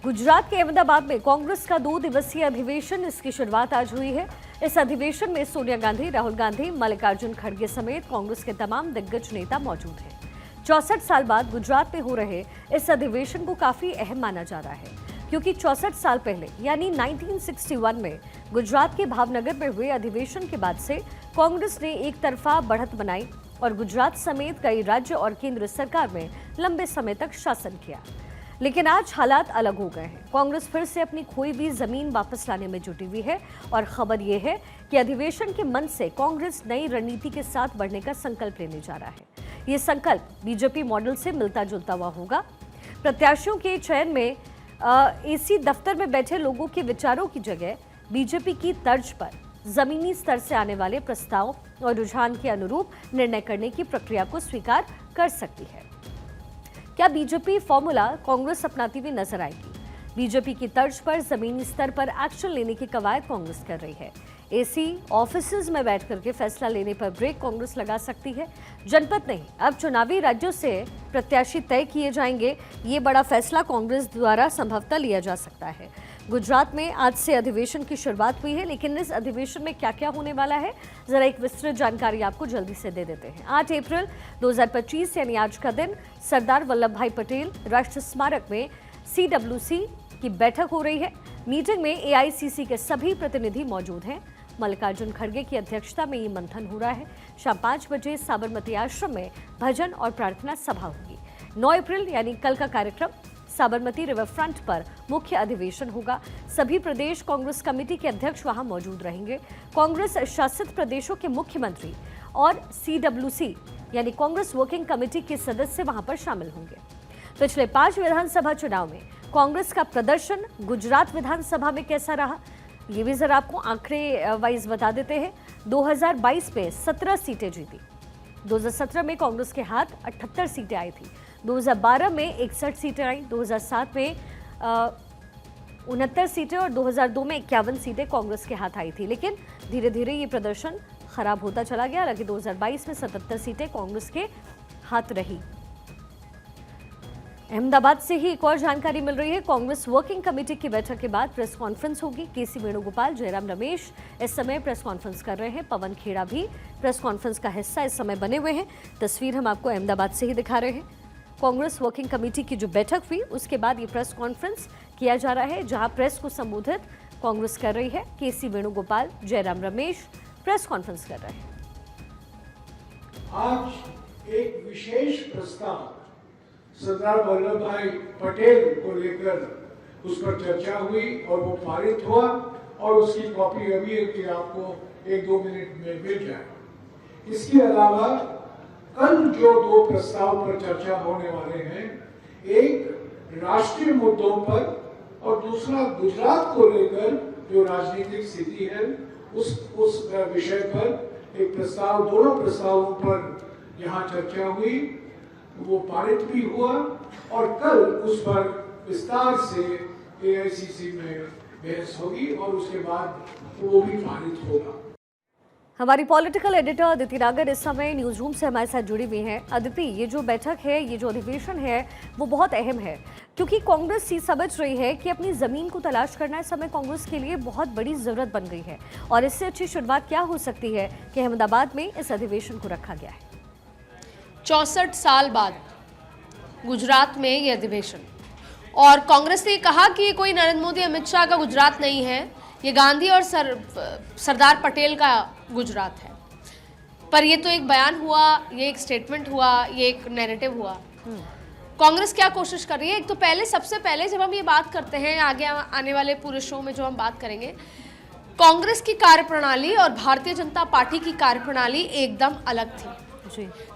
गुजरात के अहमदाबाद में कांग्रेस का 2 दिवसीय अधिवेशन, इसकी शुरुआत आज हुई है। इस अधिवेशन में सोनिया गांधी, राहुल गांधी, मल्लिकार्जुन खड़गे समेत कांग्रेस के तमाम दिग्गज नेता मौजूद हैं। 64 साल बाद गुजरात में हो रहे इस अधिवेशन को काफी अहम माना जा रहा है, क्योंकि 64 साल पहले यानी 1961 में गुजरात के भावनगर में हुए अधिवेशन के बाद से कांग्रेस ने एक तरफा बढ़त बनाई और गुजरात समेत कई राज्य और केंद्र सरकार में लंबे समय तक शासन किया। लेकिन आज हालात अलग हो गए हैं। कांग्रेस फिर से अपनी खोई हुई जमीन वापस लाने में जुटी हुई है और खबर यह है कि अधिवेशन के मंच से कांग्रेस नई रणनीति के साथ बढ़ने का संकल्प लेने जा रहा है। ये संकल्प बीजेपी मॉडल से मिलता जुलता हुआ होगा। प्रत्याशियों के चयन में एसी दफ्तर में बैठे लोगों के विचारों की जगह बीजेपी की तर्ज पर जमीनी स्तर से आने वाले प्रस्ताव और रुझान के अनुरूप निर्णय करने की प्रक्रिया को स्वीकार कर सकती है। क्या बीजेपी फॉर्मूला कांग्रेस अपनाती हुई नजर आएगी? बीजेपी की तर्ज पर जमीनी स्तर पर एक्शन लेने की कवायद कांग्रेस कर रही है। एसी ऑफिसेज में बैठ करके फैसला लेने पर ब्रेक कांग्रेस लगा सकती है। जनपद नहीं, अब चुनावी राज्यों से प्रत्याशी तय किए जाएंगे। ये बड़ा फैसला कांग्रेस द्वारा संभवतः लिया जा सकता है। गुजरात में आज से अधिवेशन की शुरुआत हुई है, लेकिन इस अधिवेशन में क्या क्या होने वाला है, जरा एक विस्तृत जानकारी आपको जल्दी से दे देते हैं। 8 अप्रैल 2025 यानी आज का दिन सरदार वल्लभ भाई पटेल राष्ट्रीय स्मारक में CWC की बैठक हो रही है। मीटिंग में AICC के सभी प्रतिनिधि मौजूद हैं। मल्लिकार्जुन खड़गे की अध्यक्षता में ये मंथन हो रहा है। शाम 5 बजे साबरमती आश्रम में भजन और प्रार्थना सभा होगी। 9 अप्रैल यानी कल का कार्यक्रम साबरमती रिवर फ्रंट पर मुख्य अधिवेशन होगा। सभी प्रदेश कांग्रेस कमेटी के अध्यक्ष वहां मौजूद रहेंगे। कांग्रेस शासित प्रदेशों के मुख्यमंत्री और CWC यानी कांग्रेस वर्किंग कमेटी के सदस्य वहां पर शामिल होंगे। पिछले 5 विधानसभा चुनाव में कांग्रेस का प्रदर्शन गुजरात विधानसभा में कैसा रहा, ये भी जरा आपको आंकड़े वाइज बता देते हैं। 2022 में 17 सीटें जीती। 2017 में कांग्रेस के हाथ 78 सीटें आई थी। 2012 में 61 सीटें आई। 2007 में 69 सीटें और 2002 में 51 सीटें कांग्रेस के हाथ आई थी। लेकिन धीरे धीरे ये प्रदर्शन खराब होता चला गया। हालांकि 2022 में 77 सीटें कांग्रेस के हाथ रही। अहमदाबाद से ही एक और जानकारी मिल रही है। कांग्रेस वर्किंग कमेटी की बैठक के बाद प्रेस कॉन्फ्रेंस होगी। KC वेणुगोपाल, जयराम रमेश इस समय प्रेस कॉन्फ्रेंस कर रहे हैं। पवन खेड़ा भी प्रेस कॉन्फ्रेंस का हिस्सा इस समय बने हुए हैं। तस्वीर हम आपको अहमदाबाद से ही दिखा रहे हैं। कांग्रेस वर्किंग कमेटी की जो बैठक हुई उसके बाद ये प्रेस कॉन्फ्रेंस किया जा रहा है, जहां प्रेस को संबोधित कांग्रेस कर रही है। KC Venugopal, Jairam Ramesh press conference कर रहे हैं। आज एक विशेष प्रस्ताव सरदार वल्लभ भाई पटेल को लेकर उस पर चर्चा हुई और वो पारित हुआ और उसकी कॉपी अभी आपको 1-2 मिनट में मिल जाए। इसके अलावा कल जो 2 प्रस्ताव पर चर्चा होने वाले हैं, एक राष्ट्रीय मुद्दों पर और दूसरा गुजरात को लेकर जो राजनीतिक स्थिति है उस विषय पर एक प्रस्ताव, दोनों प्रस्तावों पर यहाँ चर्चा हुई, वो पारित भी हुआ और कल उस पर विस्तार से AICC में बहस होगी और उसके बाद वो भी पारित होगा। हमारी पॉलिटिकल एडिटर अदिति नागर इस समय न्यूज रूम से हमारे साथ जुड़ी हुई हैं। अदिति, ये जो बैठक है, ये जो अधिवेशन है, वो बहुत अहम है, क्योंकि कांग्रेस ये समझ रही है कि अपनी जमीन को तलाश करना इस समय कांग्रेस के लिए बहुत बड़ी जरूरत बन गई है। और इससे अच्छी शुरुआत क्या हो सकती है कि अहमदाबाद में इस अधिवेशन को रखा गया है। 64 साल बाद गुजरात में ये अधिवेशन, और कांग्रेस ने कहा कि ये कोई नरेंद्र मोदी, अमित शाह का गुजरात नहीं है, ये गांधी और सरदार पटेल का गुजरात है। पर ये तो एक बयान हुआ, ये एक स्टेटमेंट हुआ, ये एक नैरेटिव हुआ। कांग्रेस क्या कोशिश कर रही है? एक तो सबसे पहले जब हम ये बात करते हैं, आगे आने वाले पूरे शो में जो हम बात करेंगे, कांग्रेस की कार्यप्रणाली और भारतीय जनता पार्टी की कार्यप्रणाली एकदम अलग थी।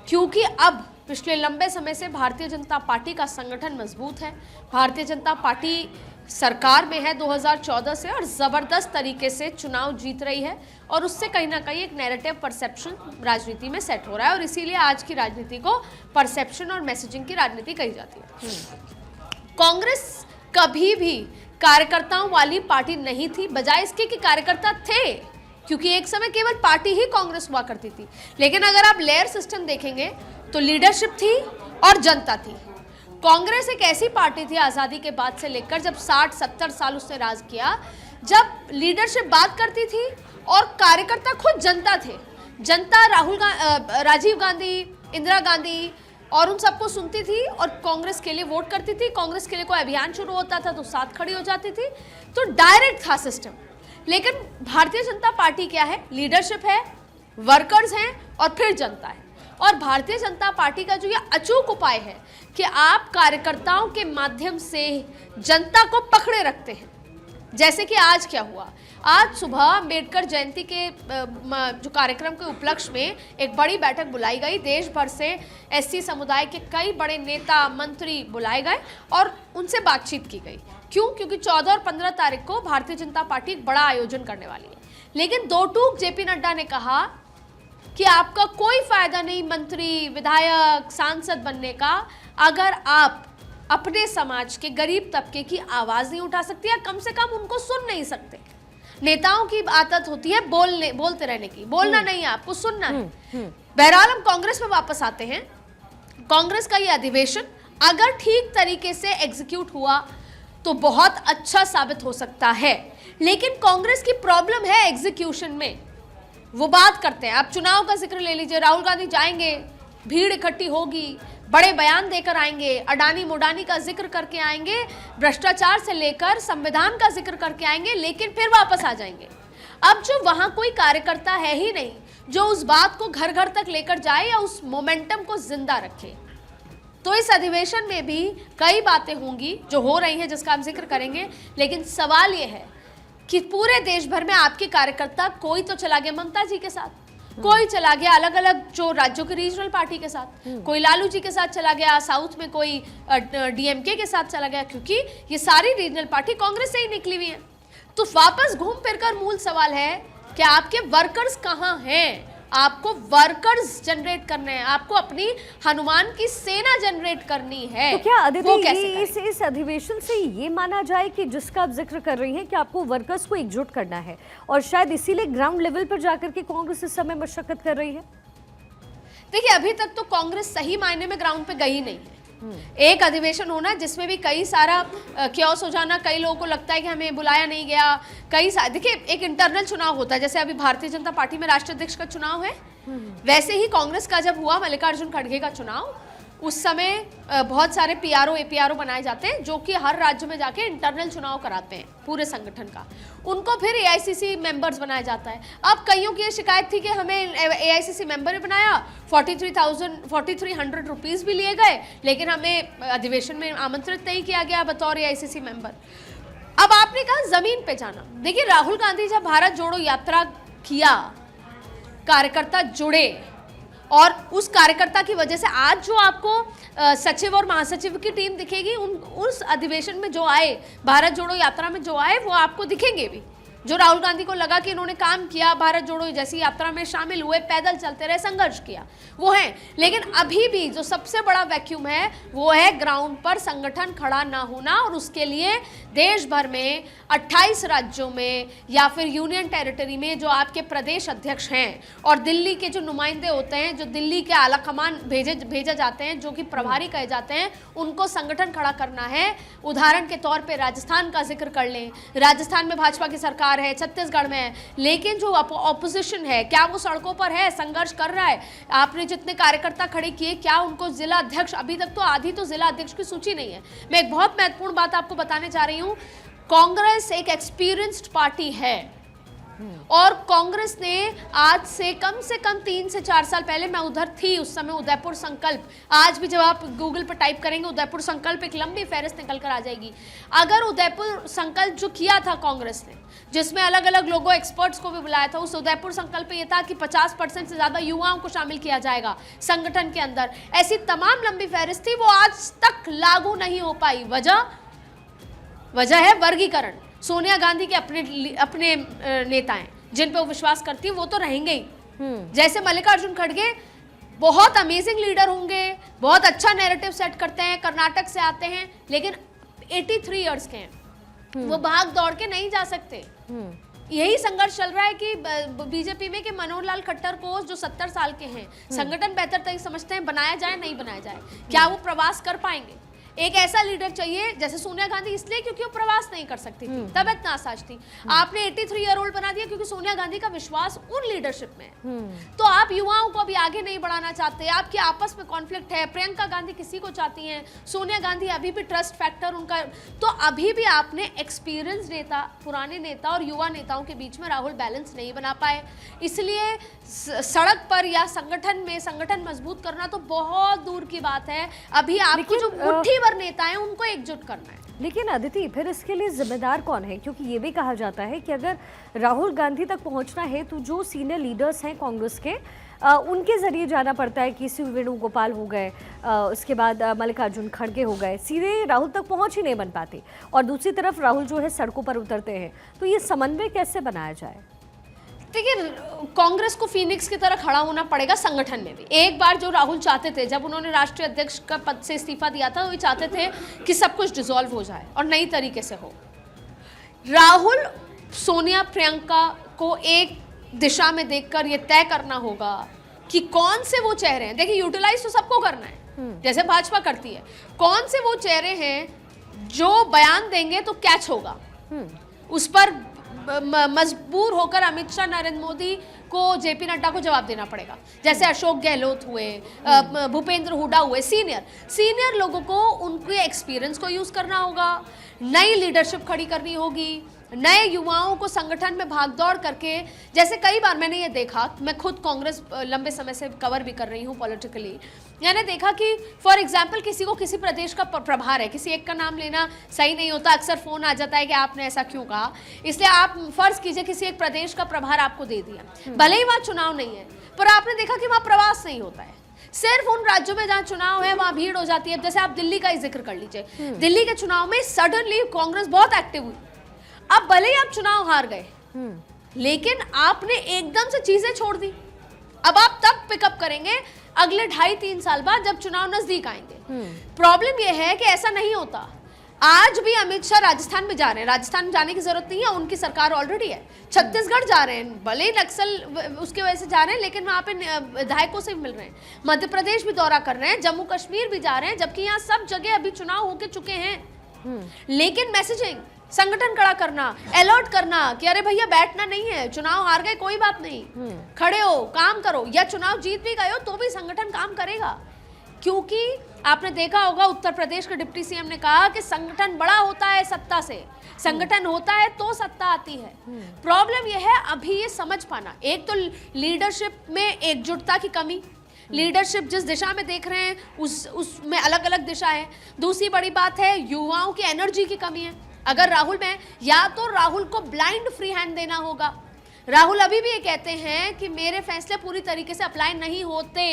क्योंकि अब पिछले लंबे समय से भारतीय जनता पार्टी का संगठन मजबूत है। भारतीय जनता पार्टी सरकार में है 2014 से और ज़बरदस्त तरीके से चुनाव जीत रही है और उससे कहीं ना कहीं एक नैरेटिव परसेप्शन राजनीति में सेट हो रहा है और इसीलिए आज की राजनीति को परसेप्शन और मैसेजिंग की राजनीति कही जाती है। कांग्रेस कभी भी कार्यकर्ताओं वाली पार्टी नहीं थी, बजाय इसके कि कार्यकर्ता थे, क्योंकि एक समय केवल पार्टी ही कांग्रेस हुआ करती थी। लेकिन अगर आप लेयर सिस्टम देखेंगे तो लीडरशिप थी और जनता थी। कांग्रेस एक ऐसी पार्टी थी आज़ादी के बाद से लेकर जब 60-70 साल उसने राज किया, जब लीडरशिप बात करती थी और कार्यकर्ता खुद जनता थे। जनता राजीव गांधी, इंदिरा गांधी और उन सबको सुनती थी और कांग्रेस के लिए वोट करती थी। कांग्रेस के लिए कोई अभियान शुरू होता था तो साथ खड़ी हो जाती थी, तो डायरेक्ट था सिस्टम। लेकिन भारतीय जनता पार्टी क्या है? लीडरशिप है, वर्कर्स हैं और फिर जनता है। और भारतीय जनता पार्टी का जो ये अचूक उपाय है कि आप कार्यकर्ताओं के माध्यम से जनता को पकड़े रखते हैं। जैसे कि आज क्या हुआ, आज सुबह अम्बेडकर जयंती के जो कार्यक्रम के उपलक्ष्य में एक बड़ी बैठक बुलाई गई। देश भर से एससी समुदाय के कई बड़े नेता मंत्री बुलाए गए और उनसे बातचीत की गई। क्यों? क्योंकि 14 और 15 तारीख को भारतीय जनता पार्टी एक बड़ा आयोजन करने वाली है। लेकिन दो टूक जेपी नड्डा ने कहा कि आपका कोई फायदा नहीं मंत्री, विधायक, सांसद बनने का अगर आप अपने समाज के गरीब तबके की आवाज नहीं उठा सकते या कम से कम उनको सुन नहीं सकते। नेताओं की आदत होती है बोलते रहने की, बोलना नहीं है, आपको सुनना है। बहरहाल हम कांग्रेस में वापस आते हैं। कांग्रेस का यह अधिवेशन अगर ठीक तरीके से एग्जीक्यूट हुआ तो बहुत अच्छा साबित हो सकता है। लेकिन कांग्रेस की प्रॉब्लम है एग्जीक्यूशन में। वो बात करते हैं, आप चुनाव का जिक्र ले लीजिए, राहुल गांधी जाएंगे, भीड़ इकट्ठी होगी, बड़े बयान देकर आएंगे, अडानी मोडानी का जिक्र करके आएंगे, भ्रष्टाचार से लेकर संविधान का जिक्र करके आएंगे, लेकिन फिर वापस आ जाएंगे। अब जो वहां कोई कार्यकर्ता है ही नहीं जो उस बात को घर घर तक लेकर जाए या उस मोमेंटम को जिंदा रखे। तो इस अधिवेशन में भी कई बातें होंगी जो हो रही हैं जिसका हम जिक्र करेंगे। लेकिन सवाल यह है कि पूरे देश भर में आपके कार्यकर्ता, कोई तो चला गया ममता जी के साथ, कोई चला गया अलग अलग जो राज्यों के रीजनल पार्टी के साथ, कोई लालू जी के साथ चला गया, साउथ में कोई डीएमके के साथ चला गया, क्योंकि ये सारी रीजनल पार्टी कांग्रेस से ही निकली हुई है। तो वापस घूम फिर कर मूल सवाल है कि आपके वर्कर्स कहाँ हैं? आपको वर्कर्स जनरेट करने हैं, आपको अपनी हनुमान की सेना जनरेट करनी है। तो क्या वो कैसे अदिति इस अधिवेशन से ये माना जाए कि जिसका आप जिक्र कर रही हैं कि आपको वर्कर्स को एकजुट करना है और शायद इसीलिए ग्राउंड लेवल पर जाकर के कांग्रेस इस समय मशक्कत कर रही है? देखिए, अभी तक तो कांग्रेस सही मायने में ग्राउंड पे गई नहीं है। एक अधिवेशन होना जिसमें भी कई सारा क्योस हो जाना, कई लोगों को लगता है कि हमें बुलाया नहीं गया, देखिए एक इंटरनल चुनाव होता है। जैसे अभी भारतीय जनता पार्टी में राष्ट्रीय अध्यक्ष का चुनाव है, वैसे ही कांग्रेस का जब हुआ मल्लिकार्जुन खड़गे का चुनाव, उस समय बहुत सारे पीआरओ एपीआरओ बनाए जाते हैं जो कि हर राज्य में जाके इंटरनल चुनाव कराते हैं पूरे संगठन का। उनको फिर एआईसीसी मेंबर्स बनाया जाता है। अब कईयों की ये शिकायत थी कि हमें एआईसीसी मेंबर बनाया, 4300 रुपीज़ भी लिए गए, लेकिन हमें अधिवेशन में आमंत्रित नहीं किया गया बतौर एआईसीसी मेंबर। अब आपने कहा जमीन पे जाना। देखिए, राहुल गांधी जब भारत जोड़ो यात्रा किया, कार्यकर्ता जुड़े और उस कार्यकर्ता की वजह से आज जो आपको सचिव और महासचिव की टीम दिखेगी, उस अधिवेशन में जो आए, भारत जोड़ो यात्रा में जो आए, वो आपको दिखेंगे भी। जो राहुल गांधी को लगा कि इन्होंने काम किया, भारत जोड़ो जैसी यात्रा में शामिल हुए, पैदल चलते रहे, संघर्ष किया, वो हैं। लेकिन अभी भी जो सबसे बड़ा वैक्यूम है वो है ग्राउंड पर संगठन खड़ा ना होना। और उसके लिए देश भर में 28 राज्यों में या फिर यूनियन टेरिटरी में जो आपके प्रदेश अध्यक्ष हैं और दिल्ली के जो नुमाइंदे होते हैं, जो दिल्ली के आला कमान भेजे जाते हैं, जो कि प्रभारी कहे जाते हैं, उनको संगठन खड़ा करना है। उदाहरण के तौर पर राजस्थान का जिक्र कर लें। राजस्थान में भाजपा की सरकार है, छत्तीसगढ़ में है, लेकिन जो ऑपोजिशन है, क्या वो सड़कों पर है, संघर्ष कर रहा है? आपने जितने कार्यकर्ता खड़े किए, क्या उनको जिला अध्यक्ष, अभी तक तो आधी तो जिला अध्यक्ष की सूची नहीं है। मैं एक बहुत महत्वपूर्ण बात आपको बताने जा रही हूं। कांग्रेस एक एक्सपीरियंस्ड पार्टी है और कांग्रेस ने आज से कम 3 से 4 साल पहले, मैं उधर थी उस समय, उदयपुर संकल्प, आज भी जब आप गूगल पर टाइप करेंगे उदयपुर संकल्प, एक लंबी फहरिस्त निकल कर आ जाएगी। अगर उदयपुर संकल्प जो किया था कांग्रेस ने, जिसमें अलग अलग लोगों, एक्सपर्ट्स को भी बुलाया था, उस उदयपुर संकल्प ये था कि 50% से ज्यादा युवाओं को शामिल किया जाएगा संगठन के अंदर। ऐसी तमाम लंबी फहरिस्त थी, वो आज तक लागू नहीं हो पाई। वजह है वर्गीकरण। सोनिया गांधी के अपने नेता हैं जिन पे वो विश्वास करती है, वो तो रहेंगे ही। जैसे मल्लिकार्जुन खड़गे बहुत अमेजिंग लीडर होंगे, बहुत अच्छा नैरेटिव सेट करते हैं, कर्नाटक से आते हैं, लेकिन 83 इयर्स के हैं, वो भाग दौड़ के नहीं जा सकते। यही संघर्ष चल रहा है कि बीजेपी में कि मनोहर लाल खट्टर को, जो 70 साल के हैं, संगठन बेहतर तरीके समझते हैं, बनाया जाए नहीं बनाया जाए, क्या वो प्रवास कर पाएंगे? एक ऐसा लीडर चाहिए, जैसे सोनिया गांधी इसलिए क्योंकि वो प्रवास नहीं कर सकती थी, तबियत नासाज थी। आपने 83 ईयर ओल्ड बना दिया क्योंकि सोनिया गांधी का विश्वास उन लीडरशिप में है। तो आप युवाओं को अभी आगे नहीं बढ़ाना चाहते, आपके आपस में कॉन्फ्लिक्ट है, प्रियंका गांधी किसी को चाहती हैं, सोनिया गांधी अभी भी ट्रस्ट फैक्टर उनका, तो अभी भी आपने एक्सपीरियंस नेता, पुराने नेता और युवा नेताओं के बीच में राहुल बैलेंस नहीं बना पाए। इसलिए सड़क पर या संगठन में संगठन मजबूत करना तो बहुत दूर की बात है, अभी आपको जो मुट्ठी भर नेता हैं उनको एकजुट करना है। लेकिन अदिति, फिर इसके लिए जिम्मेदार कौन है? क्योंकि ये भी कहा जाता है कि अगर राहुल गांधी तक पहुंचना है तो जो सीनियर लीडर्स हैं कांग्रेस के, उनके जरिए जाना पड़ता है। कि वेणुगोपाल हो गए, उसके बाद मल्लिकार्जुन खड़गे हो गए, सीधे राहुल तक पहुंच ही नहीं बन पाती। और दूसरी तरफ राहुल जो है सड़कों पर उतरते हैं, तो ये समन्वय कैसे बनाया जाए? देखिए, कांग्रेस को फीनिक्स की तरह खड़ा होना पड़ेगा संगठन में भी। एक बार जो राहुल चाहते थे, जब उन्होंने राष्ट्रीय अध्यक्ष का पद से इस्तीफा दिया था, वो चाहते थे कि सब कुछ डिसॉल्व हो जाए और नई तरीके से हो। राहुल, सोनिया, प्रियंका को एक दिशा में देखकर ये तय करना होगा कि कौन से वो चेहरे हैं। देखिए, यूटिलाइज तो सबको करना है, जैसे भाजपा करती है। कौन से वो चेहरे हैं जो बयान देंगे तो कैच होगा, उस पर मजबूर होकर अमित शाह, नरेंद्र मोदी को, जेपी नड्डा को जवाब देना पड़ेगा। जैसे अशोक गहलोत हुए, भूपेंद्र हुड्डा हुए, सीनियर लोगों को उनके एक्सपीरियंस को यूज करना होगा, नई लीडरशिप खड़ी करनी होगी, नए युवाओं को संगठन में भागदौड़ करके। जैसे कई बार मैंने ये देखा, मैं खुद कांग्रेस लंबे समय से कवर भी कर रही हूँ पॉलिटिकली, मैंने देखा कि फॉर एग्जाम्पल किसी को किसी प्रदेश का प्रभार है, किसी एक का नाम लेना सही नहीं होता, अक्सर फोन आ जाता है कि आपने ऐसा क्यों कहा। इसलिए आप फर्ज कीजिए किसी एक प्रदेश का प्रभार आपको दे दिया, भले ही वहाँ चुनाव नहीं है, पर आपने देखा कि वहाँ प्रवास नहीं होता है। सिर्फ उन राज्यों में जहां चुनाव है वहां भीड़ हो जाती है। जैसे आप दिल्ली का ही जिक्र कर लीजिए, दिल्ली के चुनाव में सडनली कांग्रेस बहुत एक्टिव हुई। अब भले ही आप चुनाव हार गए, लेकिन आपने एकदम से चीजें छोड़ दी। अब आप तब पिकअप करेंगे अगले 2.5-3 साल बाद, जब चुनाव नजदीक आएंगे। प्रॉब्लम यह है कि ऐसा नहीं होता। आज भी अमित शाह राजस्थान में जा रहे हैं, राजस्थान में जाने की जरूरत नहीं है, उनकी सरकार ऑलरेडी है। छत्तीसगढ़ जा रहे हैं, भले ही नक्सल उसके वजह से जा रहे हैं, लेकिन वहां पे विधायकों से भी मिल रहे हैं। मध्य प्रदेश भी दौरा कर रहे हैं, जम्मू कश्मीर भी जा रहे हैं, जबकि यहाँ सब जगह अभी चुनाव होके चुके हैं। लेकिन मैसेजिंग, संगठन खड़ा करना, अलर्ट करना कि अरे भैया बैठना नहीं है, चुनाव हार गए कोई बात नहीं, खड़े हो, काम करो, या चुनाव जीत भी गए हो तो भी संगठन काम करेगा। क्योंकि आपने देखा होगा, उत्तर प्रदेश के डिप्टी सीएम ने कहा कि संगठन बड़ा होता है सत्ता से, संगठन होता है तो सत्ता आती है। प्रॉब्लम यह है अभी ये समझ पाना। एक तो लीडरशिप में एकजुटता की कमी, लीडरशिप जिस दिशा में देख रहे हैं उसमें अलग अलग दिशा है। दूसरी बड़ी बात है युवाओं की एनर्जी की कमी है। अगर राहुल में, या तो राहुल को ब्लाइंड फ्री हैंड देना होगा। राहुल अभी भी ये कहते हैं कि मेरे फैसले पूरी तरीके से अप्लाई नहीं होते,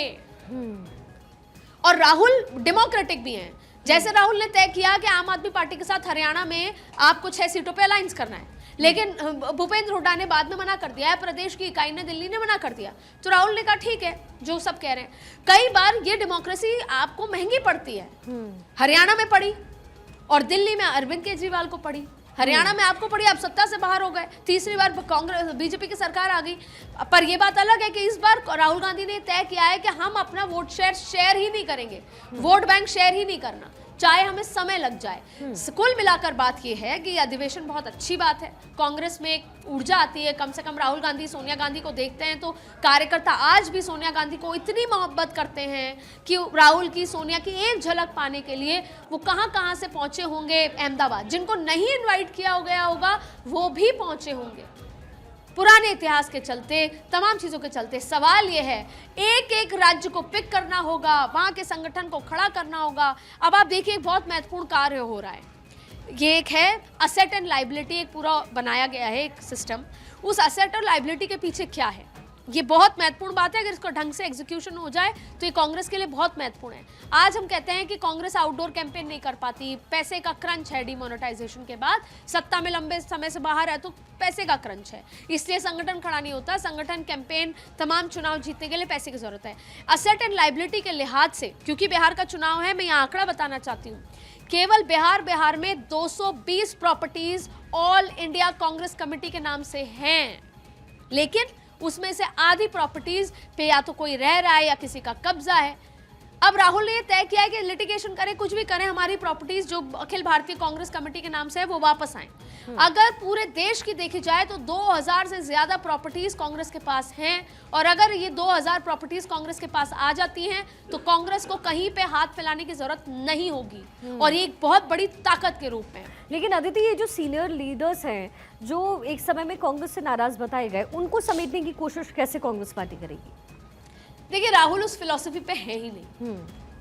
और राहुल डेमोक्रेटिक भी हैं। जैसे राहुल ने तय किया कि आम आदमी पार्टी के साथ हरियाणा में आपको 6 सीटों पे अलायंस करना है, लेकिन भूपेंद्र हुड्डा ने बाद में मना कर दिया है, प्रदेश की इकाई ने, दिल्ली ने मना कर दिया, तो राहुल ने कहा ठीक है जो सब कह रहे हैं। कई बार ये डेमोक्रेसी आपको महंगी पड़ती है। हरियाणा में पड़ी और दिल्ली में अरविंद केजरीवाल को पड़ी, हरियाणा में आपको पड़ी, आप सत्ता से बाहर हो गए, तीसरी बार कांग्रेस बीजेपी की सरकार आ गई। पर यह बात अलग है कि इस बार राहुल गांधी ने तय किया है कि हम अपना वोट शेयर ही नहीं करेंगे, वोट बैंक शेयर ही नहीं करना, चाहे हमें समय लग जाए। कुल मिलाकर बात यह है कि अधिवेशन बहुत अच्छी बात है, कांग्रेस में एक ऊर्जा आती है। कम से कम राहुल गांधी सोनिया गांधी को देखते हैं तो कार्यकर्ता आज भी सोनिया गांधी को इतनी मोहब्बत करते हैं कि राहुल की, सोनिया की एक झलक पाने के लिए वो कहां कहां से पहुंचे होंगे। अहमदाबाद, जिनको नहीं इन्वाइट किया गया होगा वो भी पहुंचे होंगे, पुराने इतिहास के चलते, तमाम चीजों के चलते। सवाल यह है, एक एक राज्य को पिक करना होगा, वहां के संगठन को खड़ा करना होगा। अब आप देखिए, एक बहुत महत्वपूर्ण कार्य हो रहा है, ये एक है असेट एंड लायबिलिटी, एक पूरा बनाया गया है एक सिस्टम। उस असेट और लायबिलिटी के पीछे क्या है, ये बहुत महत्वपूर्ण बात है। अगर इसको ढंग से एग्जीक्यूशन हो जाए तो ये कांग्रेस के लिए बहुत महत्वपूर्ण है। आज हम कहते हैं कि कांग्रेस आउटडोर कैंपेन नहीं कर पाती, पैसे का क्रंच है, डिमोनेटाइजेशन के बाद सत्ता में लंबे समय से बाहर है तो पैसे का क्रंच है, इसलिए संगठन खड़ा नहीं होता। संगठन, कैंपेन, तमाम चुनाव जीतने के लिए पैसे की जरूरत है। असेट एंड लायबिलिटी के लिहाज से, क्योंकि बिहार का चुनाव है, मैं यहाँ आंकड़ा बताना चाहती हूँ, केवल बिहार में 220 properties all India Congress committee के नाम से हैं, लेकिन उसमें से आधी प्रॉपर्टीज पे या तो कोई रह रहा है या किसी का कब्जा है। अब राहुल ने ये तय किया है कि लिटिगेशन करें, कुछ भी करें, हमारी प्रॉपर्टीज जो अखिल भारतीय कांग्रेस कमेटी के नाम से है वो वापस आए। अगर पूरे देश की देखी जाए तो 2000 से ज्यादा प्रॉपर्टीज कांग्रेस के पास हैं, और अगर ये 2000 प्रॉपर्टीज कांग्रेस के पास आ जाती हैं तो कांग्रेस को कहीं पे हाथ फैलाने की जरूरत नहीं होगी, और ये एक बहुत बड़ी ताकत के रूप में है। लेकिन अदिति, ये जो सीनियर लीडर्स हैं जो एक समय में कांग्रेस से नाराज बताए गए, उनको समेटने की कोशिश कैसे कांग्रेस पार्टी करेगी? देखिए, राहुल उस फिलॉसफी पे है ही नहीं।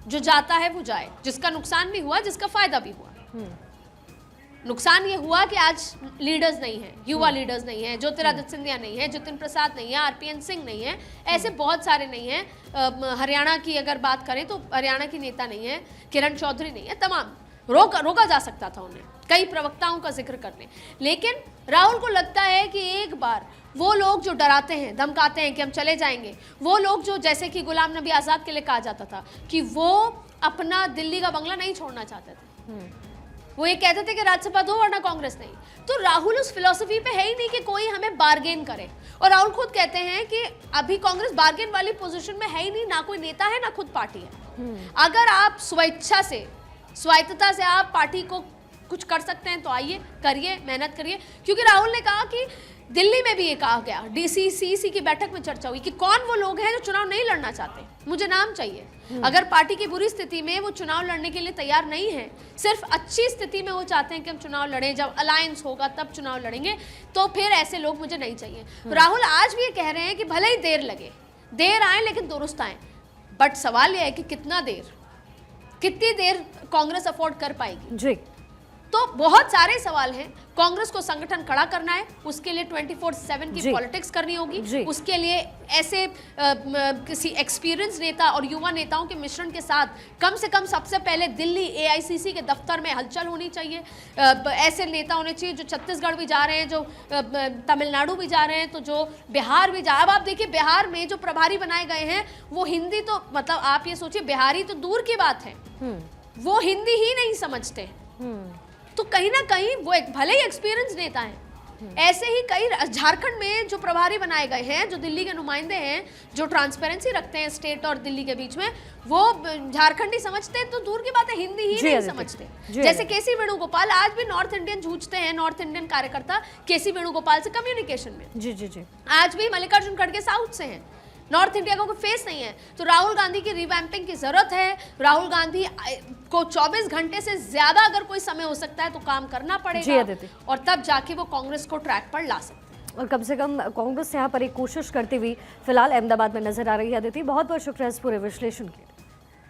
जो जाता है वो जाए, जिसका नुकसान भी हुआ, जिसका फायदा भी हुआ। नुकसान ये हुआ कि आज लीडर्स नहीं है, युवा लीडर्स नहीं है, ज्योतिरादित्य सिंधिया नहीं है, जितिन प्रसाद नहीं है, आरपीएन सिंह नहीं है, ऐसे बहुत सारे नहीं है। हरियाणा की अगर बात करें तो हरियाणा की नेता नहीं है, किरण चौधरी नहीं है, तमाम रोका जा सकता था उन्हें कई प्रवक्ताओं का जिक्र करने। लेकिन राहुल को लगता है कि एक बार वो लोग जो डराते हैं, धमकाते हैं कि हम चले जाएंगे, वो लोग जो जैसे कि गुलाम नबी आज़ाद के लिए कहा जाता था कि वो अपना दिल्ली का बंगला नहीं छोड़ना चाहते थे, वो ये कहते थे कि राज्यसभा दो वरना कांग्रेस नहीं। तो राहुल उस फिलॉसफी पे है ही नहीं कि कोई हमें बार्गेन करे, और राहुल खुद कहते हैं कि अभी कांग्रेस बार्गेन वाली पोजीशन में है ही नहीं, ना कोई नेता है ना खुद पार्टी है। अगर आप स्वेच्छा से, स्वायत्तता से आप पार्टी को कुछ कर सकते हैं तो आइए, करिए, मेहनत करिए। क्योंकि राहुल ने कहा कि दिल्ली में भी ये कहा गया, डीसीसीसी की बैठक में चर्चा हुई कि कौन वो लोग हैं जो चुनाव नहीं लड़ना चाहते, मुझे नाम चाहिए। अगर पार्टी की बुरी स्थिति में वो चुनाव लड़ने के लिए तैयार नहीं है, सिर्फ अच्छी स्थिति में वो चाहते हैं कि हम चुनाव लड़ें, जब अलायंस होगा तब चुनाव लड़ेंगे, तो फिर ऐसे लोग मुझे नहीं चाहिए। राहुल आज भी ये कह रहे हैं कि भले ही देर लगे, देर आए लेकिन दुरुस्त आए, बट सवाल यह है कि कितनी देर कांग्रेस अफोर्ड कर पाएगी जी। तो बहुत सारे सवाल हैं। कांग्रेस को संगठन खड़ा करना है, उसके लिए 24/7 की पॉलिटिक्स करनी होगी, उसके लिए ऐसे किसी एक्सपीरियंस नेता और युवा नेताओं के मिश्रण के साथ कम से कम सबसे पहले दिल्ली एआईसीसी के दफ्तर में हलचल होनी चाहिए। ऐसे नेता होने चाहिए जो छत्तीसगढ़ भी जा रहे हैं, जो तमिलनाडु भी जा रहे हैं, तो जो बिहार भी जा। अब आप देखिए, बिहार में जो प्रभारी बनाए गए हैं वो हिंदी, तो मतलब आप ये सोचिए, बिहारी तो दूर की बात है, वो हिंदी ही नहीं समझते। तो कहीं ना कहीं वो एक भले ही एक्सपीरियंस नेता है, ऐसे ही कई झारखंड में जो प्रभारी बनाए गए हैं, जो दिल्ली के नुमाइंदे हैं, जो ट्रांसपेरेंसी रखते हैं स्टेट और दिल्ली के बीच में, वो झारखंडी समझते हैं, तो दूर की बात है हिंदी ही नहीं समझते। जैसे केसी वेणुगोपाल, आज भी नॉर्थ इंडियन जूझते हैं, नॉर्थ इंडियन कार्यकर्ता केसी वेणुगोपाल से कम्युनिकेशन में। जी। आज भी मल्लिकार्जुन खड़गे साउथ से हैं, नॉर्थ इंडिया का कोई फेस नहीं है। तो राहुल गांधी की रिवैम्पिंग की जरूरत है। राहुल गांधी को 24 घंटे से ज्यादा अगर कोई समय हो सकता है तो काम करना पड़ेगा, और तब जाके वो कांग्रेस को ट्रैक पर ला सकते हैं। और कम से कम कांग्रेस यहाँ पर एक कोशिश करती हुई फिलहाल अहमदाबाद में नजर आ रही है। अदिति, बहुत बहुत शुक्रिया इस पूरे विश्लेषण के।